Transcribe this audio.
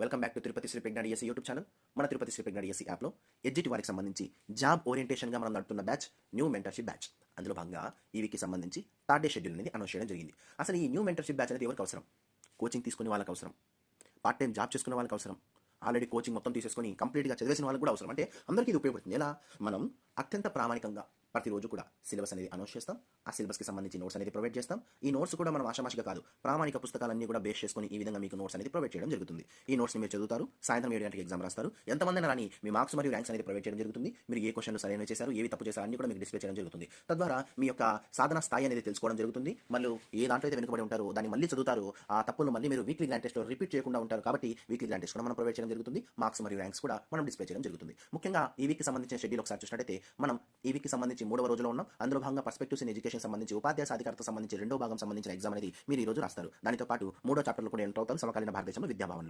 Welcome back to Tirupati Sri Pragna DSC YouTube channel. మన Tirupati Sri Pragna DSC యాప్లో ఎడ్జిటి వారికి సంబంధించి జాబ్ ఓరియంటేషన్గా మనం నడుపుతున్న బ్యాచ్ న్యూ మెంటర్షిప్ బ్యాచ్. అందులో భాగంగా ఈ వీక్కి సంబంధించి థర్డ్ డే షెడ్యూల్ అనేది అనౌన్స్ చేయడం జరిగింది. అసలు ఈ న్యూ మెంటర్షిప్ బ్యాచ్ అనేది ఎవరికి అవసరం? కోచింగ్ తీసుకునే వాళ్ళకి అవసరం, పార్ట్ టైం జాబ్ చేసుకునే వాళ్ళకి అవసరం, ఆల్రెడీ కోచింగ్ మొత్తం తీసేసుకొని కంప్లీట్గా చదివేసిన వాళ్ళకి కూడా అవసరం. అంటే అందరికీ ఇది ఉపయోగపడుతుంది. ఎలా? మనం అత్యంత ప్రామాణికంగా ప్రతిరోజు కూడా సిలబస్ అనేది అనౌన్స్ చేస్తాం. ఆ సిలబస్కి సంబంధించి నోట్స్ అనేది ప్రొవైడ్ చేస్తాం. ఈ నోట్స్ కూడా మనం ఆషామాషిగా కాదు, ప్రామాణిక పుస్తకాలన్నీ కూడా బేస్ చేసుకొని ఈ విధంగా మీకు నోట్స్ అనేది ప్రొవైడ్ చేయడం జరుగుతుంది. ఈ నోట్స్ని మీరు చదువుతారు, సాయంత్రం 7 గంటలకు ఎగ్జామ్ రాస్తారు. ఎంతమంది రాని మీ మార్క్స్ మరియు ర్యాంక్స్ అనేది ప్రొవైడ్ చేయడం జరుగుతుంది. మీరు ఏ క్వశ్చన్లు సరైన చేశారు, ఏవి తప్పు చేశారు అన్ని కూడా మీకు డిస్ప్లే చేయడం జరుగుతుంది. తద్వారా మీ యొక్క సాధన స్థాయి అనేది తెలుసుకోవడం జరుగుతుంది. మళ్ళీ ఏ దాంట్లో అయితే వెనుకబడి ఉంటారో దాన్ని మళ్ళీ చదువుతారు. ఆ తప్పులు మళ్ళీ మీరు వీక్లీ గ్రాండ్ టెస్ట్లో రిపీట్ చేయకుండా ఉంటారు. కాబట్టి వీక్లీ గ్రాండ్ టెస్ట్ కూడా మనం ప్రొవైడ్ చేయడం జరుగుతుంది. మార్క్స్ మరియు ర్యాంక్స్ కూడా మనం డిస్ప్లే చేయడం జరుగుతుంది. ముఖ్యంగా ఈ వీక్కి సంబంధించిన షెడ్యూల్ ఒకసారి చూసినట్టయితే మనం ఈ వీక్కి సంబంధించి 3వ రోజులో ఉన్నాం. అందులో భాగంగా పర్స్పెక్టివ్స్ ఇన్ ఎడ్యుకేషన్ సంబంధించి ఉపాధ్యాయ సాధికారత సంబంధించి 2వ భాగం సంబంధించిన ఎగ్జామ్ అనేది మీరు ఈ రోజు రాస్తారు. దానితో పాటు 3వ చాప్టర్లో కూడా ఎంటర్ అవుతాం, సమకాలీన భారతదేశంలో విద్యాభావనలు.